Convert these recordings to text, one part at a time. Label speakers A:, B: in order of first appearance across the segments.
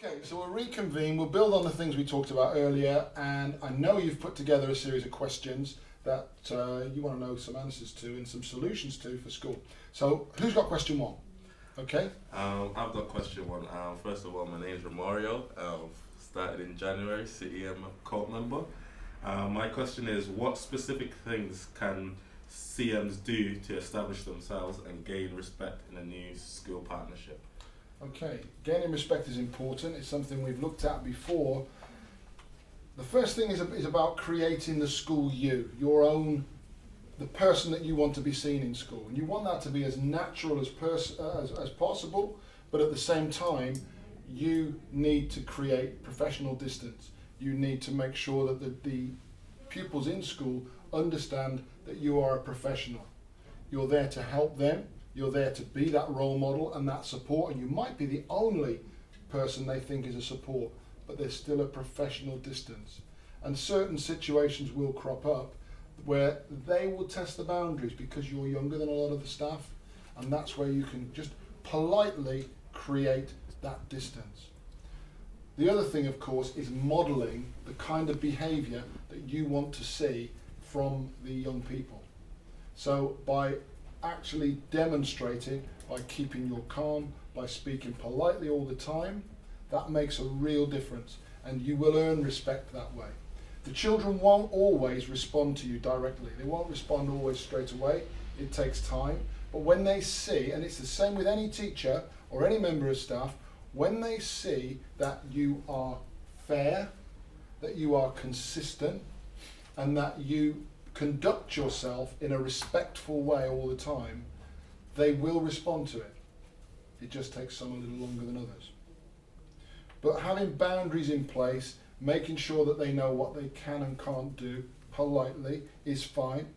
A: Okay, so we'll reconvene, we'll build on the things we talked about earlier, and I know you've put together a series of questions that you want to know some answers to and some solutions to for school. So, who's got question one? Okay.
B: I've got question one. First of all, my name's Romario. Started in January, CEM cult member. My question is, what specific things can CMs do to establish themselves and gain respect in a new school partnership?
A: Okay, gaining respect is important. It's something we've looked at before. The first thing is about creating the school you, your own, the person that you want to be seen in school. And you want that to be as natural as possible, but at the same time, you need to create professional distance. You need to make sure that the pupils in school understand that you are a professional. You're there to help them. You're there to be that role model and that support, and you might be the only person they think is a support, but there's still a professional distance. And certain situations will crop up where they will test the boundaries because you're younger than a lot of the staff, and that's where you can just politely create that distance. The other thing, of course, is modeling the kind of behaviour that you want to see from the young people. So by actually demonstrating, by keeping your calm, by speaking politely all the time, that makes a real difference, and you will earn respect that way. The children won't always respond to you directly. They won't respond always straight away. It takes time. But when they see, and it's the same with any teacher or any member of staff, when they see that you are fair, that you are consistent, and that you conduct yourself in a respectful way all the time, they will respond to it. It just takes some a little longer than others. But having boundaries in place, making sure that they know what they can and can't do politely is fine,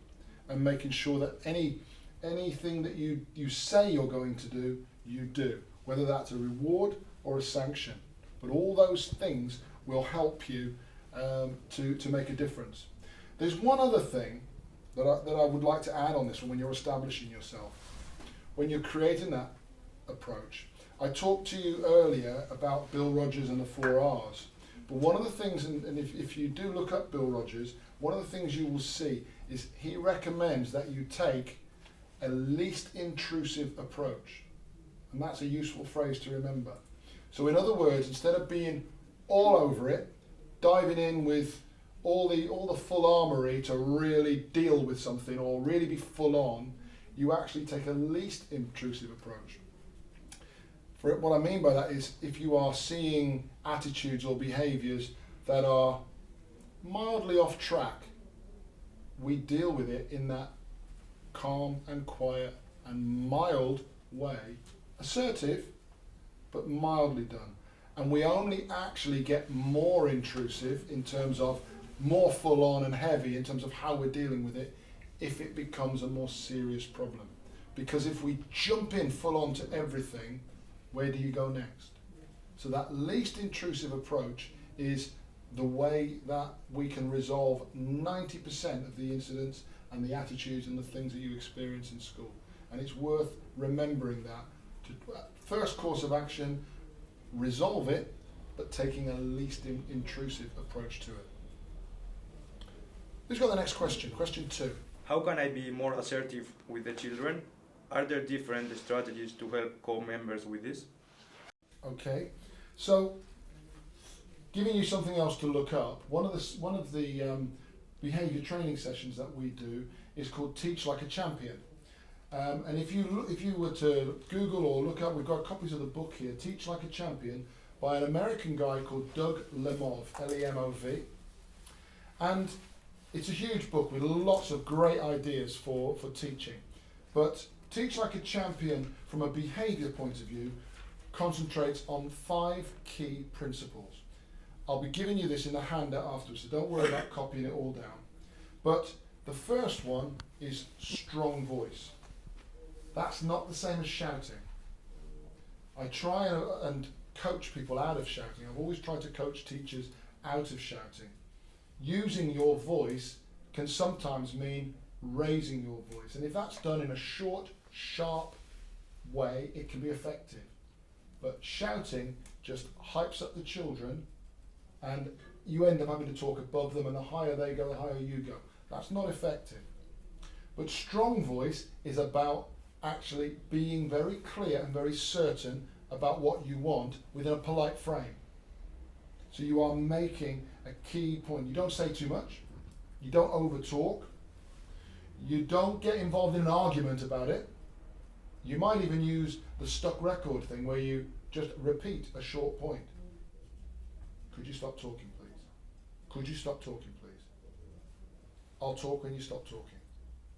A: and making sure that anything that you say you're going to do, you do, whether that's a reward or a sanction. But all those things will help you to make a difference. There's one other thing that I would like to add on this one when you're establishing yourself, when you're creating that approach. I talked to you earlier about Bill Rogers and the 4 R's, but one of the things, and if you do look up Bill Rogers, one of the things you will see is he recommends that you take a least intrusive approach, and that's a useful phrase to remember. So in other words, instead of being all over it, diving in with all the full armory to really deal with something or really be full on, you actually take a least intrusive approach. For what I mean by that is, if you are seeing attitudes or behaviours that are mildly off track, we deal with it in that calm and quiet and mild way, assertive but mildly done. And we only actually get more intrusive in terms of more full on and heavy in terms of how we're dealing with it if it becomes a more serious problem. Because if we jump in full on to everything, where do you go next? So that least intrusive approach is the way that we can resolve 90% of the incidents and the attitudes and the things that you experience in school. And it's worth remembering that. First course of action, resolve it, but taking a least intrusive approach to it. Who's got the next question? Question 2.
C: How can I be more assertive with the children? Are there different strategies to help co-members with this?
A: Okay, so giving you something else to look up, one of the behaviour training sessions that we do is called Teach Like a Champion. And if you were to Google or look up, we've got copies of the book here, Teach Like a Champion, by an American guy called Doug Lemov, Lemov. And it's a huge book with lots of great ideas for teaching. But Teach Like a Champion, from a behaviour point of view, concentrates on 5 key principles. I'll be giving you this in a handout afterwards, so don't worry about copying it all down. But the first one is strong voice. That's not the same as shouting. I try and coach people out of shouting. I've always tried to coach teachers out of shouting. Using your voice can sometimes mean raising your voice. And if that's done in a short, sharp way, it can be effective. But shouting just hypes up the children, and you end up having to talk above them, and the higher they go, the higher you go. That's not effective. But strong voice is about actually being very clear and very certain about what you want within a polite frame. So you are making a key point. You don't say too much. You don't over talk. You don't get involved in an argument about it. You might even use the stuck record thing where you just repeat a short point. Could you stop talking, please? Could you stop talking, please? I'll talk when you stop talking.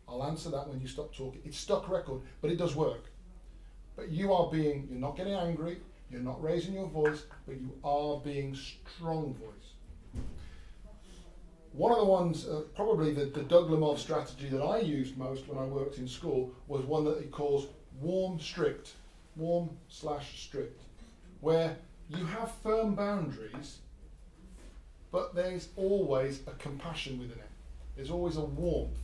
A: I'll answer that when you stop talking. It's stuck record, but it does work. But you're not getting angry, you're not raising your voice, but you are being strong voice. One of the ones, probably the Doug Lemov strategy that I used most when I worked in school was one that he calls warm/strict, where you have firm boundaries, but there's always a compassion within it. There's always a warmth.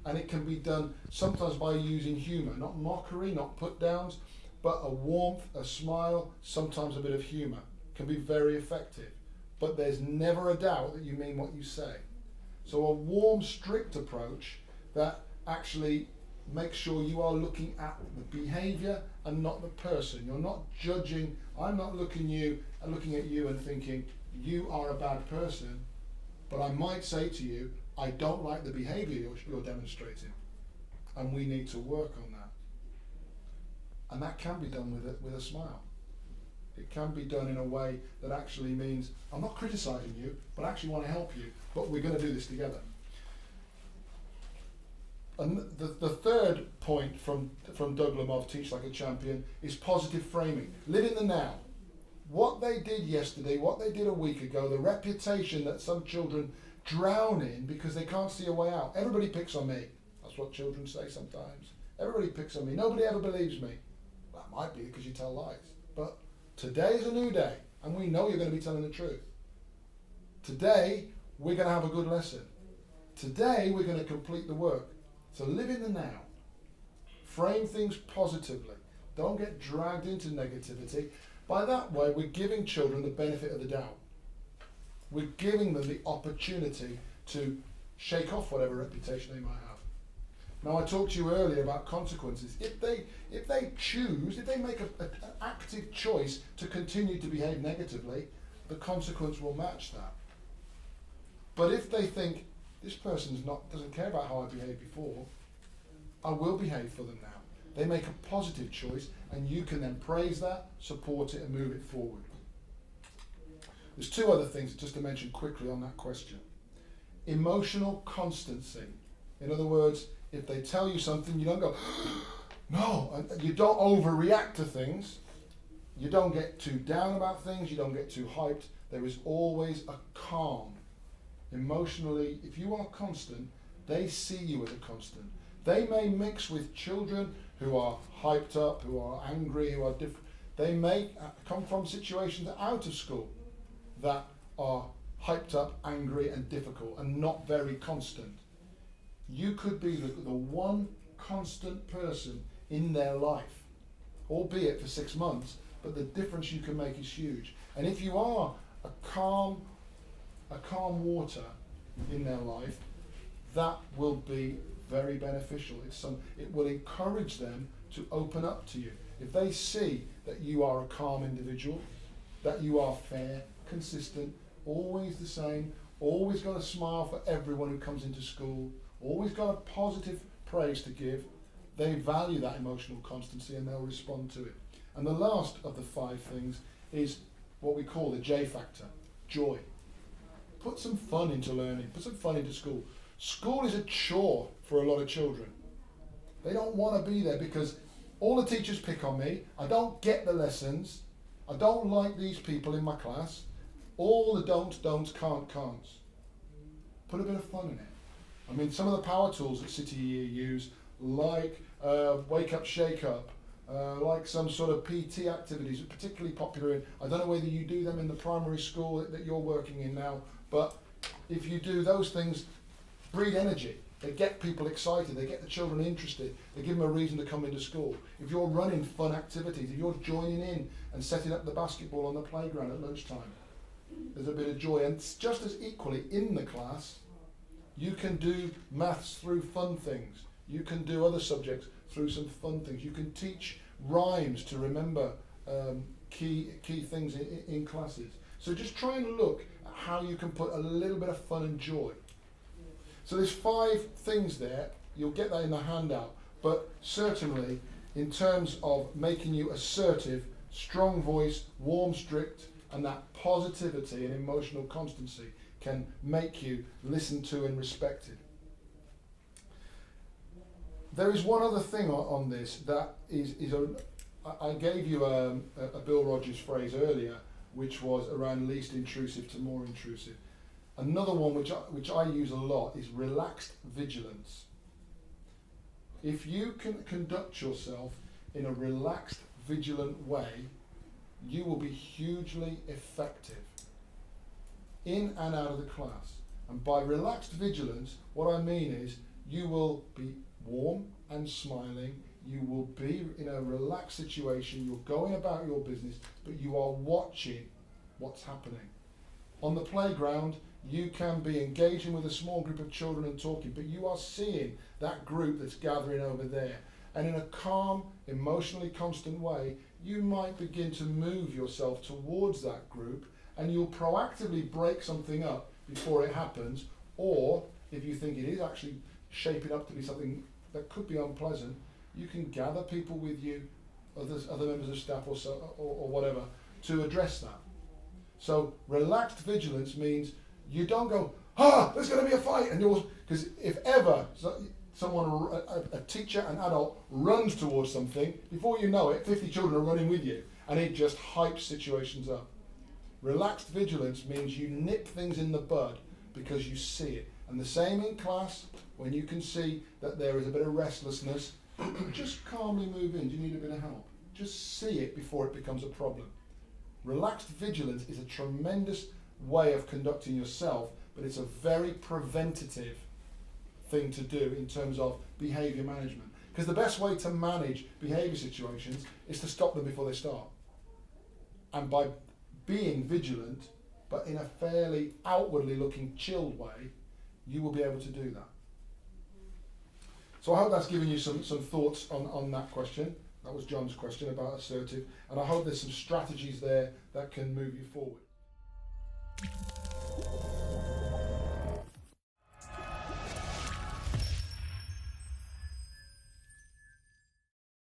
A: And it can be done sometimes by using humour, not mockery, not put downs, but a warmth, a smile, sometimes a bit of humour can be very effective. But there's never a doubt that you mean what you say. So a warm, strict approach that actually makes sure you are looking at the behaviour and not the person. You're not judging. I'm not looking at you and thinking you are a bad person, but I might say to you, I don't like the behaviour you're demonstrating, and we need to work on that. And that can be done with a smile. It can be done in a way that actually means, I'm not criticising you, but I actually want to help you, but we're going to do this together. And the third point from Doug Lemov, Teach Like a Champion, is positive framing. Live in the now. What they did yesterday, what they did a week ago, the reputation that some children drown in because they can't see a way out. Everybody picks on me. That's what children say sometimes. Everybody picks on me. Nobody ever believes me. That might be because you tell lies. But today is a new day, and we know you're going to be telling the truth. Today, we're going to have a good lesson. Today, we're going to complete the work. So live in the now. Frame things positively. Don't get dragged into negativity. By that way, we're giving children the benefit of the doubt. We're giving them the opportunity to shake off whatever reputation they might have. Now, I talked to you earlier about consequences. If they make an active choice to continue to behave negatively, the consequence will match that. But if they think, this person doesn't care about how I behaved before, I will behave for them now. They make a positive choice, and you can then praise that, support it, and move it forward. There's two other things just to mention quickly on that question. Emotional constancy. In other words, if they tell you something, you don't go, no, and you don't overreact to things. You don't get too down about things. You don't get too hyped. There is always a calm. Emotionally, if you are constant, they see you as a constant. They may mix with children who are hyped up, who are angry, who are different. They may come from situations out of school that are hyped up, angry and difficult and not very constant. You could be the one constant person in their life, albeit for 6 months, but the difference you can make is huge. And if you are a calm water in their life, that will be very beneficial. It will encourage them to open up to you. If they see that you are a calm individual, that you are fair, consistent, always the same, always got a smile for everyone who comes into school, always got a positive praise to give, they value that emotional constancy and they'll respond to it. And the last of the 5 things is what we call the J factor, joy. Put some fun into learning, put some fun into school. School is a chore for a lot of children. They don't want to be there because all the teachers pick on me, I don't get the lessons, I don't like these people in my class, all the don'ts, can'ts. Put a bit of fun in it. I mean, some of the power tools that City Year use, like Wake Up, Shake Up, like some sort of PT activities, are particularly popular in, I don't know whether you do them in the primary school that you're working in now, but if you do those things, breed energy. They get people excited, they get the children interested, they give them a reason to come into school. If you're running fun activities, if you're joining in and setting up the basketball on the playground at lunchtime, there's a bit of joy. And just as equally in the class, you can do maths through fun things. You can do other subjects through some fun things. You can teach rhymes to remember key things in classes. So just try and look at how you can put a little bit of fun and joy. So there's 5 things there. You'll get that in the handout. But certainly, in terms of making you assertive, strong voice, warm, strict, and that positivity and emotional constancy can make you listened to and respected. There is one other thing on this that I gave you a Bill Rogers phrase earlier, which was around least intrusive to more intrusive. Another one which I use a lot is relaxed vigilance. If you can conduct yourself in a relaxed, vigilant way, you will be hugely effective in and out of the class. And by relaxed vigilance, what I mean is you will be warm and smiling, you will be in a relaxed situation, you're going about your business, but you are watching what's happening. On the playground, you can be engaging with a small group of children and talking, but you are seeing that group that's gathering over there. And in a calm, emotionally constant way, you might begin to move yourself towards that group, and you'll proactively break something up before it happens, or if you think it is actually shaping up to be something that could be unpleasant, you can gather people with you, other members of staff or whatever, to address that. So relaxed vigilance means you don't go, there's going to be a fight, and because if ever someone, a teacher, an adult, runs towards something, before you know it, 50 children are running with you, and it just hypes situations up. Relaxed vigilance means you nip things in the bud because you see it. And the same in class, when you can see that there is a bit of restlessness, just calmly move in. Do you need a bit of help? Just see it before it becomes a problem. Relaxed vigilance is a tremendous way of conducting yourself, but it's a very preventative thing to do in terms of behaviour management. Because the best way to manage behaviour situations is to stop them before they start. And by being vigilant, but in a fairly outwardly looking chilled way, you will be able to do that. So I hope that's given you some thoughts on that question. That was John's question about assertive. And I hope there's some strategies there that can move you forward.